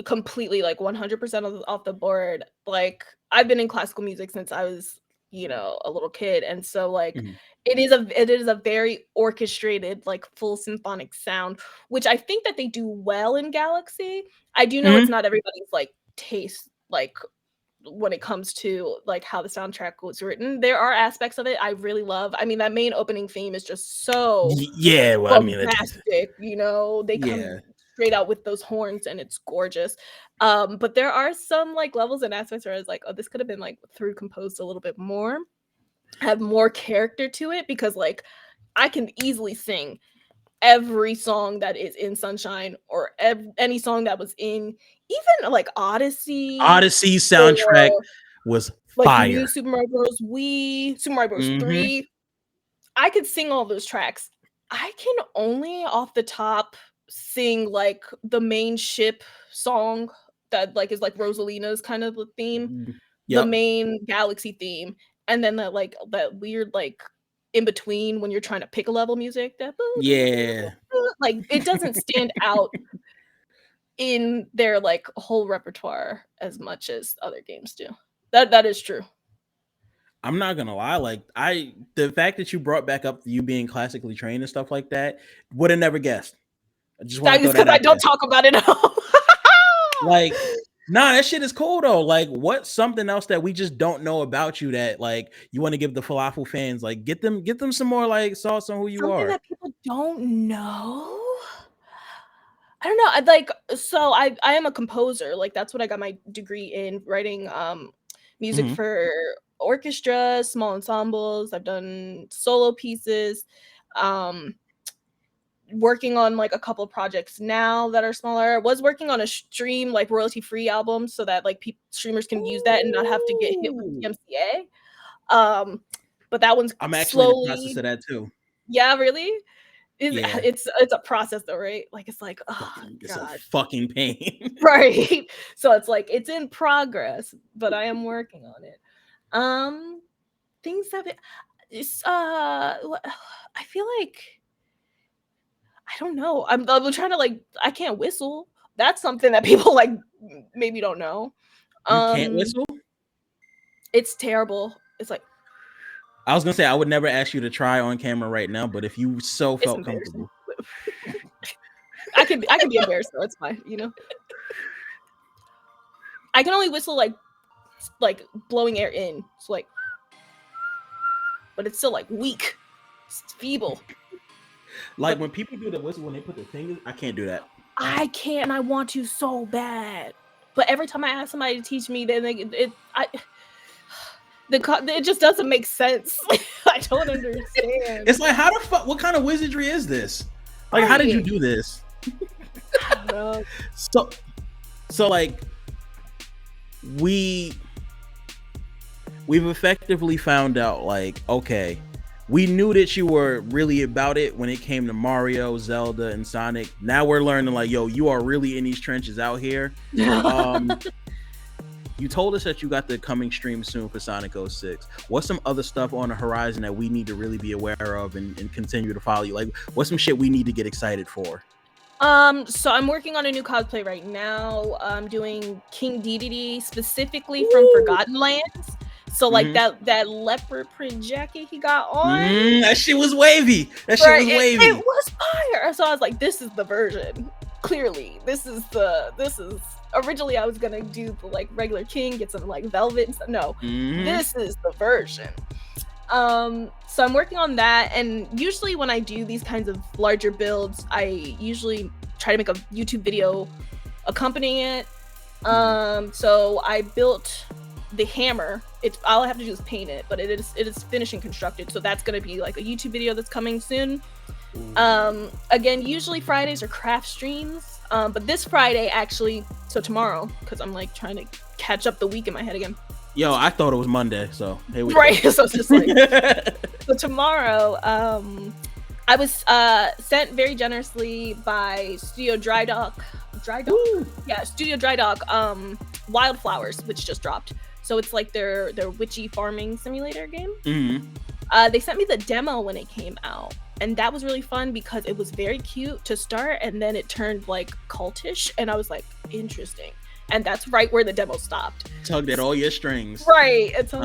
Completely, like 100% off the board. Like I've been in classical music since I was, a little kid, and so like Mhm. it is a very orchestrated, like full symphonic sound, which I think that they do well in Galaxy. I do know it's Mhm. not everybody's like taste, like when it comes to like how the soundtrack was written. There are aspects of it I really love. I mean, that main opening theme is just so Yeah, well, I mean, bombastic, they come yeah, straight out with those horns and it's gorgeous. But there are some like levels and aspects where I was like, oh, this could have been like through composed a little bit more, have more character to it, because like I can easily sing every song that is in Sunshine, or any song that was in even like Odyssey, Odyssey soundtrack or was like New fire. Super Mario Bros. Wii, Super Mario Bros. Hmm. 3. I could sing all those tracks. I can only off the top sing like the main ship song that like is like Rosalina's kind of the theme, the Yep. main Galaxy theme, and then that weird like in between when you're trying to pick a level music, that Yeah. like it doesn't stand out in their like whole repertoire as much as other games do. That is true. I'm not gonna lie, like the fact that you brought back up you being classically trained and stuff like that, would have never guessed. I just want That to is throw because that I out don't there. talk about it at all. Like, nah, that shit is cool though. Like, what's something else that we just don't know about you that like you want to give the falafel fans? Like, get them some more like sauce on who you Something are. that people don't know? I don't know, I'd like so I am a composer, like, that's what I got my degree in, writing, music Hmm. for orchestra, small ensembles, I've done solo pieces, um, working on, like, a couple projects now that are smaller. Was working on a stream, like, royalty-free album so that, like, streamers can use that and not have to get hit with Ooh. DMCA, but that one's I'm actually in the process slowly. of that too. Yeah, really? It's Yeah. it's a process though, right? Like, it's like, "Oh Fucking, it's a god." fucking pain. Right? So it's like, it's in progress, but I am working on it. Um, things that it's, I feel like I don't know. I'm trying to, like, I can't whistle. That's something that people, like, maybe don't know. You can't Um, whistle? it's terrible. It's like I was gonna say I would never ask you to try on camera right now, but if you so it's felt embarrassing. comfortable. I can be embarrassed though. It's fine. I can only whistle like blowing air in. It's like, but it's still like weak, it's feeble. Like But when people do the whistle when they put their fingers, I can't do that. I can't. And I want to so bad. But every time I ask somebody to teach me, then it just doesn't make sense. I don't understand. It's like, how the fuck? What kind of wizardry is this? Like, how did you Right. do this? I don't know. So, so like we we've effectively found out, like, okay, we knew that you were really about it when it came to Mario, Zelda, and Sonic. Now we're learning, like, yo, you are really in these trenches out here. Um, you told us that you got the coming stream soon for Sonic 06. What's some other stuff on the horizon that we need to really be aware of and continue to follow you? Like, what's some shit we need to get excited for? So I'm working on a new cosplay right now. I'm doing King Dedede specifically from Forgotten Lands. So like that leopard print jacket he got on, That shit was wavy. That shit right? was wavy. It was fire. So I was like, this is the version. Clearly, this is. Originally, I was gonna do the like regular King, get some like velvet and stuff. No, this is the version. So I'm working on that, and usually when I do these kinds of larger builds, I usually try to make a YouTube video accompanying it. So I built the hammer. All I have to do is paint it, but it is finished and constructed. So that's gonna be like a YouTube video that's coming soon. Again, usually Fridays are craft streams. But this Friday actually, so tomorrow, because I'm like trying to catch up the week in my head again. Yo, I thought it was Monday, so here we right. go. So it's just like so tomorrow, I was sent very generously by Studio Dry Dock. Woo. Yeah, Studio Dry Dock, Wildflowers, which just dropped. So it's like their witchy farming simulator game. They sent me the demo when it came out, and that was really fun because it was very cute to start, and then it turned like cultish, and I was like, interesting. And that's right where the demo stopped. Tugged at all your strings. Right. And so,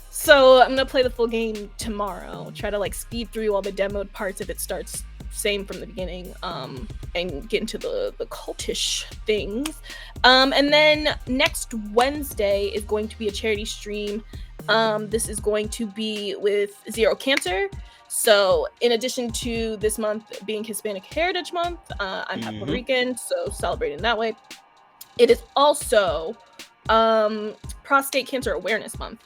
so I'm gonna play the full game tomorrow. Try to like speed through all the demoed parts if it starts same from the beginning, and get into the cultish things. And then next Wednesday is going to be a charity stream. This is going to be with Zero Cancer. So in addition to this month being Hispanic Heritage Month, I'm half Puerto Rican, so celebrating that way. It is also Prostate Cancer Awareness Month.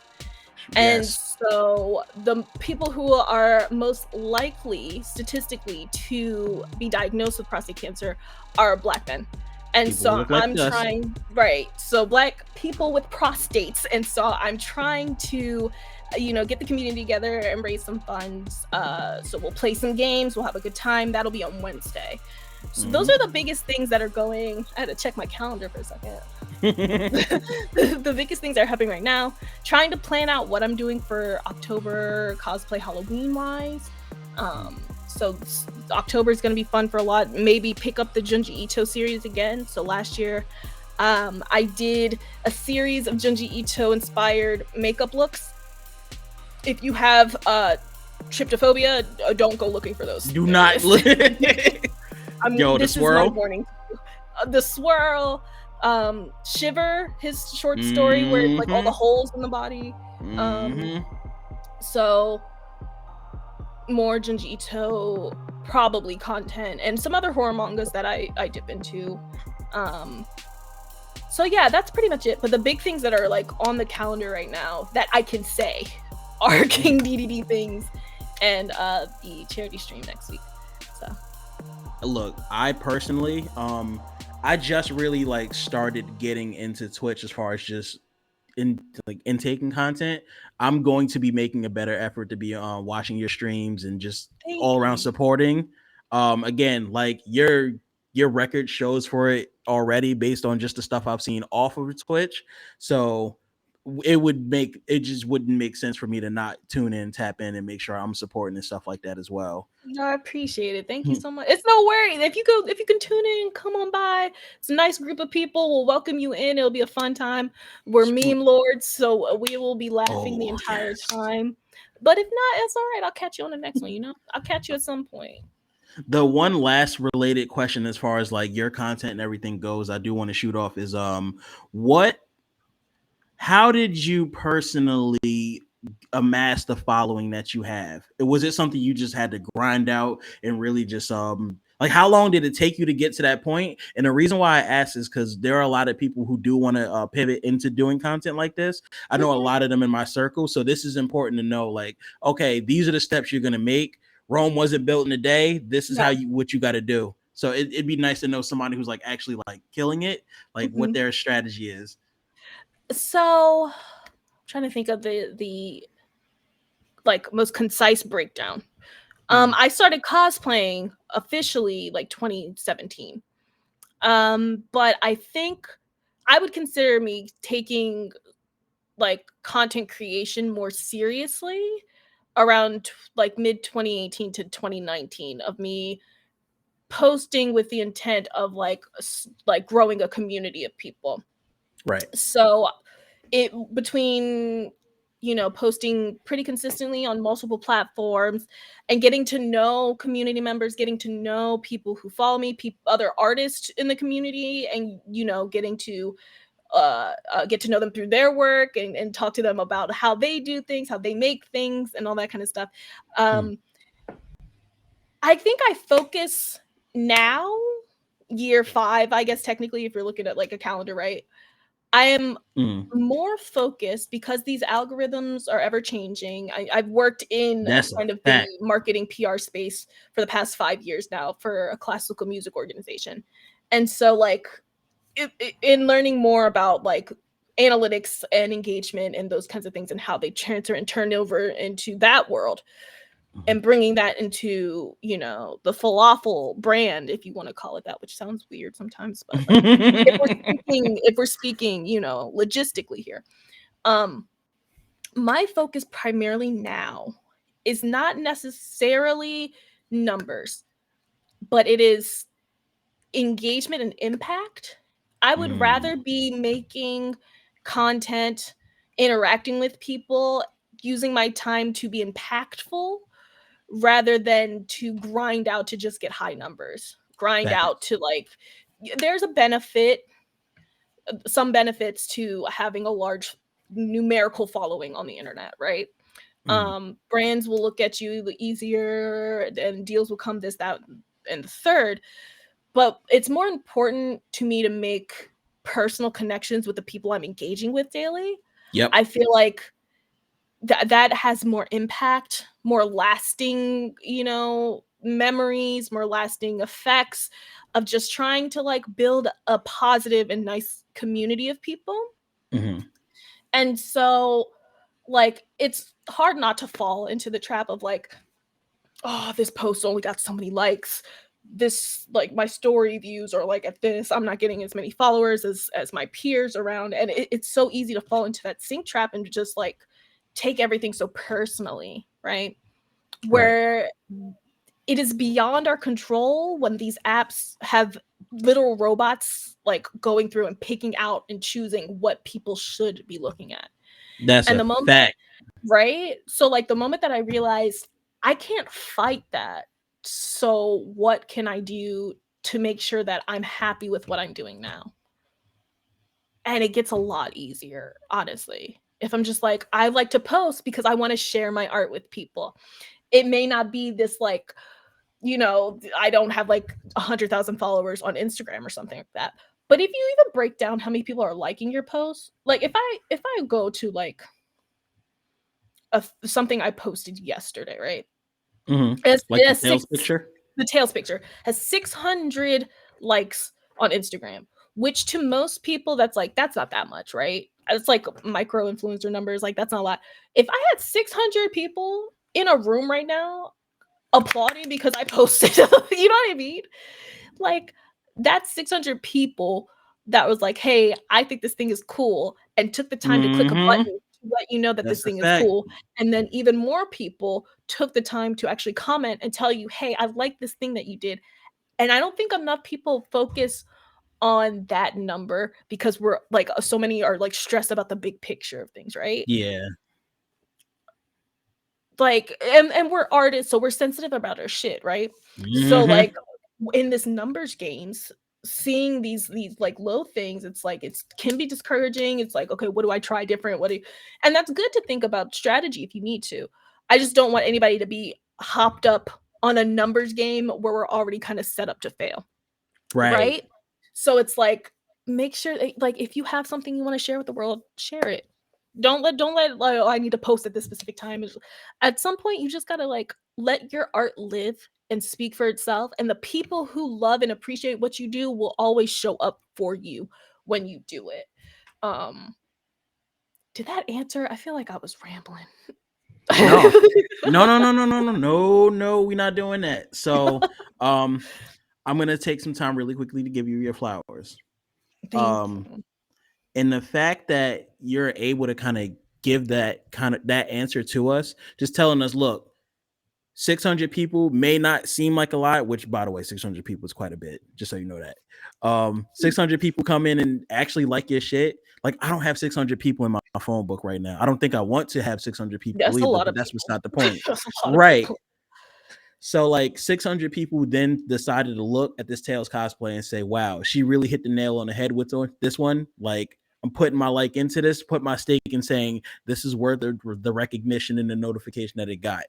And so the people who are most likely statistically to be diagnosed with prostate cancer are Black men. And people so I'm trying, right. So Black people with prostates. And so I'm trying to, get the community together and raise some funds. So we'll play some games. We'll have a good time. That'll be on Wednesday. So those are the biggest things that are going. I had to check my calendar for a second. The biggest things that are happening right now. Trying to plan out what I'm doing for October cosplay Halloween wise. So October is going to be fun for a lot. Maybe pick up the Junji Ito series again. So last year, I did a series of Junji Ito inspired makeup looks. If you have tryptophobia, don't go looking for those. Do not look. Yo, the swirl. Is my warning. The swirl. Shiver, his short story where it's like all the holes in the body. So more Junji Ito probably content and some other horror mangas that I dip into. So yeah, that's pretty much it. But the big things that are like on the calendar right now that I can say are King Dedede things and the charity stream next week. So look, I personally I just really like started getting into Twitch as far as just intaking content. I'm going to be making a better effort to be watching your streams and just all around supporting. Again, like your record shows for it already based on just the stuff I've seen off of Twitch. So it just wouldn't make sense for me to not tune in, tap in, and make sure I'm supporting and stuff like that as well. No, I appreciate it. Thank you so much. It's no worry. If you can tune in, come on by. It's a nice group of people. We'll welcome you in. It'll be a fun time. We're meme lords, so we will be laughing the entire time. But if not, it's all right. I'll catch you on the next one. I'll catch you at some point. The one last related question, as far as like your content and everything goes, I do want to shoot off is what how did you personally amass the following that you have? Was it something you just had to grind out and really just like how long did it take you to get to that point? And the reason why I ask is because there are a lot of people who do want to pivot into doing content like this. I know a Mhm. lot of them in my circle, so this is important to know. Like, okay, these are the steps you're gonna make. Rome wasn't built in a day. This is how No. you what you got to do. So it'd be nice to know somebody who's like actually like killing it, like what Mhm. their strategy is. So, I'm trying to think of the like most concise breakdown. Mm, I started cosplaying officially like 2017. But I think I would consider me taking like content creation more seriously around like mid 2018 to 2019 of me posting with the intent of like like growing a community of people. right. So it between posting pretty consistently on multiple platforms and getting to know community members, getting to know people who follow me, other artists in the community, and getting to get to know them through their work and talk to them about how they do things, how they make things, and all that kind of stuff. Mm, um I think I focus now, year 5, I guess technically, if you're looking at like a calendar, right? I am mm. more focused because these algorithms are ever changing. I've worked in That's a kind of the fact. marketing PR space for the past 5 years now for a classical music organization. And so, like, in learning more about like analytics and engagement and those kinds of things and how they transfer and turn over into that world Mhm. and bringing that into the falafel brand, if you want to call it that, which sounds weird sometimes, but like if we're speaking logistically here. um my focus primarily now is not necessarily numbers, but it is engagement and impact. I would Mm, rather be making content, interacting with people, using my time to be impactful rather than to grind out to just get high numbers. Grind out facts. to like there's a benefit, some benefits to having a large numerical following on the internet, right? Mm, Brands will look at you easier and deals will come, this, that, and the third. But it's more important to me to make personal connections with the people I'm engaging with daily. yep. I feel like that has more impact, more lasting, memories, more lasting effects of just trying to like build a positive and nice community of people. Hmm. And so like it's hard not to fall into the trap of like, oh, this post only got so many likes. This like my story views are like at this. I'm not getting as many followers as my peers around, and it's so easy to fall into that sink trap and just like take everything so personally, right? Right. Where it is beyond our control when these apps have literal robots like going through and picking out and choosing what people should be looking at. That's And a the moment, fact. right? So like the moment that I realized I can't fight that. So what can I do to make sure that I'm happy with what I'm doing now? And it gets a lot easier, honestly. If I'm just like, I like to post because I want to share my art with people. It may not be this like, I don't have like 100,000 followers on Instagram or something like that. But if you even break down how many people are liking your posts, like if I go to like something I posted yesterday, right? Hmm. Like It the has tails six. picture. The tails picture has 600 likes on Instagram, which to most people that's like that's not that much, right? It's like micro influencer numbers, like that's not a lot. If I had 600 people in a room right now applauding because I posted, you know what I mean? Like that's 600 people that was like, "Hey, I think this thing is cool," and took the time to click a Hmm. button to let you know that That's this a thing is fact. cool. And then even more people took the time to actually comment and tell you, "Hey, I like this thing that you did." And I don't think enough people focus on that number because we're like so many are like stressed about the big picture of things, right? Yeah. like, and we're artists, so we're sensitive about our shit, right? So Mm-hmm. like in this numbers games, seeing these like low things, it's like it's can be discouraging. It's like, okay, what do I try different? What do you, and that's good to think about strategy if you need to. I just don't want anybody to be hopped up on a numbers game where we're already kind of set up to fail. Right. Right? So it's like, make sure that, like, if you have something you want to share with the world, share it. Don't let like, oh, I need to post at this specific time. At some point you just got to like let your art live and speak for itself, and the people who love and appreciate what you do will always show up for you when you do it. Um did that answer? I feel like I was rambling. No. No. We're not doing that. So, I'm gonna take some time really quickly to give you your flowers. Thank Um, you. and the fact that you're able to give that answer to us, just telling us, look, 600 people may not seem like a lot, which by the way, 600 people is quite a bit, just so you know that. 600 people come in and actually like your shit. Like, I don't have 600 people in my phone book right now. I don't think I want to have 600 people That's a either, lot but of that's what's people. not the point. That's a lot of Right. people. So like 600 people then decided to look at this Tails cosplay and say, wow, she really hit the nail on the head with this one. Like, I'm putting my like into this, put my stake in saying this is worth the recognition and the notification that it got.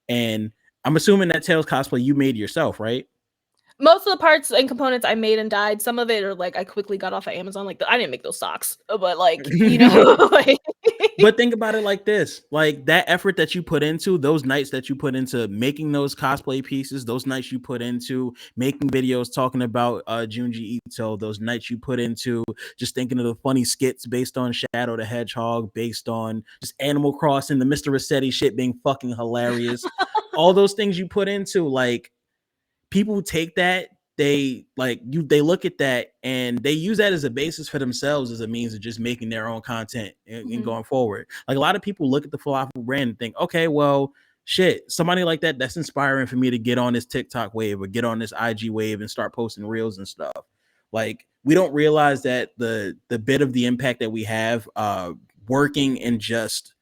And I'm assuming that Tails cosplay you made yourself, right? Most of the parts and components I made and dyed. Some of it are like I quickly got off of Amazon. Like I didn't make those socks, but like like But think about it like this, like that effort that you put into those nights that you put into making those cosplay pieces, those nights you put into making videos talking about Junji Ito, those nights you put into just thinking of the funny skits based on Shadow the Hedgehog, based on just Animal Crossing, the Mr. Rossetti shit being fucking hilarious. All those things you put into, like, people take that, they look at that and they use that as a basis for themselves, as a means of just making their own content and going forward. Like, a lot of people look at the Falafel brand and think, okay, well, shit, somebody like that's inspiring for me to get on this TikTok wave or get on this IG wave and start posting reels and stuff. Like, we don't realize that the bit of the impact that we have working and just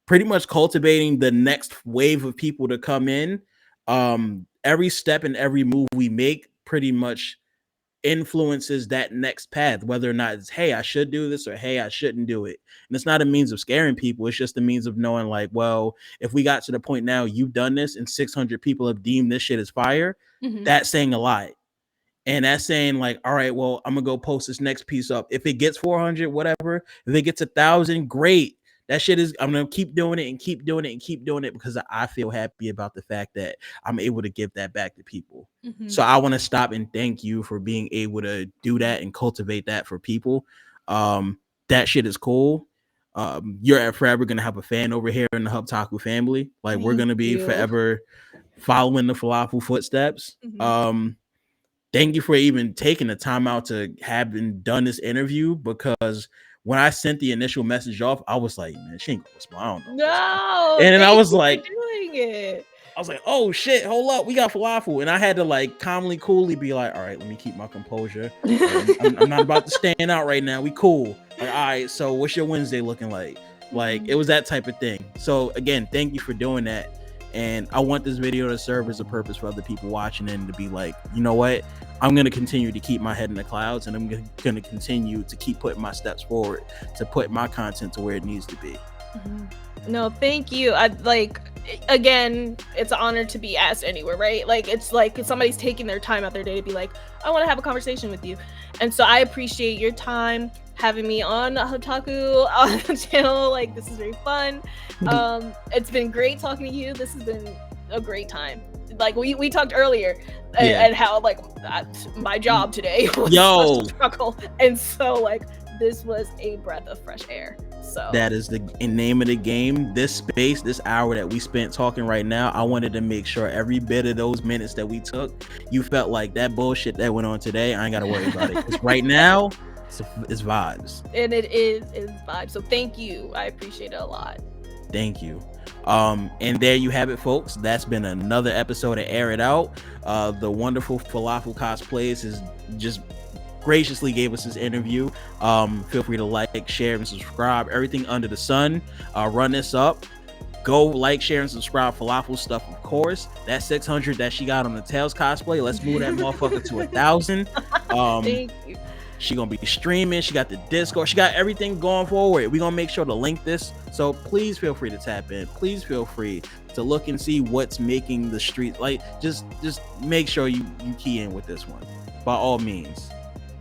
pretty much cultivating the next wave of people to come in. Every step and every move we make pretty much influences that next path, whether or not it's, hey, I should do this, or hey, I shouldn't do it. And it's not a means of scaring people. It's just a means of knowing, like, well, if we got to the point now you've done this and 600 people have deemed this shit as fire, that's saying a lot. And that's saying, like, all right, well, I'm gonna go post this next piece up. If it gets 400, whatever. If it gets 1,000, great. That shit is, I'm gonna keep doing it and keep doing it and keep doing it because I feel happy about the fact that I'm able to give that back to people. So I want to stop and thank you for being able to do that and cultivate that for people. That shit is cool. You're forever gonna have a fan over here in the Hub Taku family. Like, we're Thank gonna be you. forever following the falafel footsteps. Mhm. Thank you for even taking the time out to have done this interview, because when I sent the initial message off, I was like, man, she ain't gonna respond. I don't know this one. No, And then I thank was you for like, doing it. oh shit, hold up, we got falafel. And I had to like calmly, coolly be like, all right, let me keep my composure. Like, I'm not about to stand out right now. We cool. Like, all right, so what's your Wednesday looking like? Like, it was that type of thing. So again, thank you for doing that. And I want this video to serve as a purpose for other people watching and to be like, you know what? I'm going to continue to keep my head in the clouds, and I'm going to continue to keep putting my steps forward to put my content to where it needs to be. No, thank you. I like, again, it's an honor to be asked anywhere, right? Like, it's like somebody's taking their time out their day to be like, I want to have a conversation with you. And so I appreciate your time having me on Hotaku on the channel. Like, this is very fun. It's been great talking to you. This has been a great time. Like, we talked earlier and how like my job today was such a struggle, and so like this was a breath of fresh air. So that is the name of the game. This space, this hour that we spent talking right now, I wanted to make sure every bit of those minutes that we took, you felt like that bullshit that went on today, I ain't gotta worry about it. Because right now, it's vibes. And it's vibes. So thank you. I appreciate it a lot. Thank you. And there you have it, folks. That's been another episode of Air It Out. The wonderful Phalafel Cosplays has just graciously gave us this interview. Feel free to like, share, and subscribe. Everything under the sun. Run this up. Go like, share, and subscribe. Falafel stuff, of course. That 600 that she got on the Tails cosplay. Let's move that motherfucker to 1,000. Thank you. She gonna be streaming. She got the Discord. She got everything going forward. We gonna make sure to link this. So please feel free to tap in. Please feel free to look and see what's making the street. Like just make sure you key in with this one by all means.